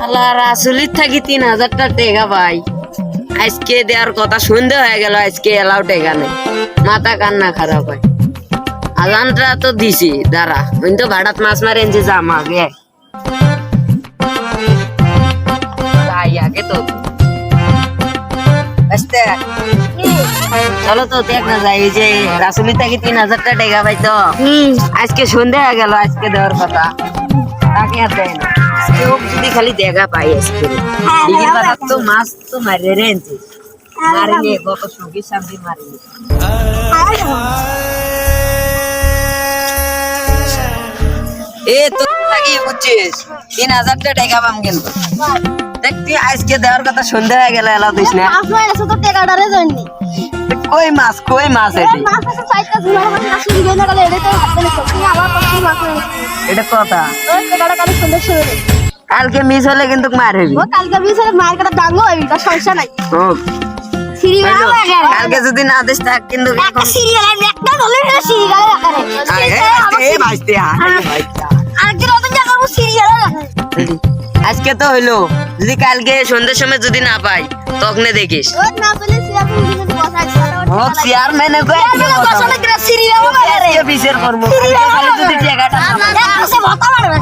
আল্লাহর আসলিত থাকি 3000টা টাকা ভাই আজকে দেওয়ার কথা সন্ধ্যা হয়ে গেল আজকে এলাও টাকা নেই মাথা কান্না খারাপ হয় আজানটা তো দিছি দাঁড়া ওই তো ভাড়াত মাছ মারে যে জাম আগে তাই আগে তো আসতে চলো তো দেখ না যাই ওই যে রাসুলি থেকে 3000টা টাকা পাই তো আজকে সন্ধ্যা হয়ে গেল আজকে দেওয়ার কথা তাকে আর দেয় না কেউ যদি খালি দেখা পাই আজকে দিঘির পাতা তো মাছ তো মারে রে মারিনি কত সুখী শান্তি মারিনি এ তো নাকি বুঝছিস 3000টা টাকা পাম কিন্তু দেখতি আজকে দেওয়ার কথা সন্ধ্যা হয়ে গেল এলা দিস না আপনার এসে তো টাকাটারে জানি কই মাছ এটি মাছ আছে সাইডটা ঝুলা মাছ আসলে দিবে না গেলে এটা তো আপনি সত্যি আবার কত মাছ এটা কথা ওই টাকাটা কালে সুন্দর শুরু কালকে মিস হলে কিন্তু মারবি ও কালকে বিসের মার্কেটে দাঙ্গো হইবি তা সমস্যা নাই সিরিয়াল কালকে যদি না দিস থাক কিন্তু একটা সিরিয়াল আমি একটা ধরে না সিরিয়াল আকারে ভাইতে আজকে নতুন জায়গা সিরিয়াল আজকে তো হইলো যদি কালকে সন্ধ্যার সময় যদি না পাই তখন দেখিস ও না বলে সিরিয়াল কিন্তু বসাইছে ও চেয়ারম্যান সিরিয়াল বিচার করবো যদি টাকাটা না ভাতা বাড়বে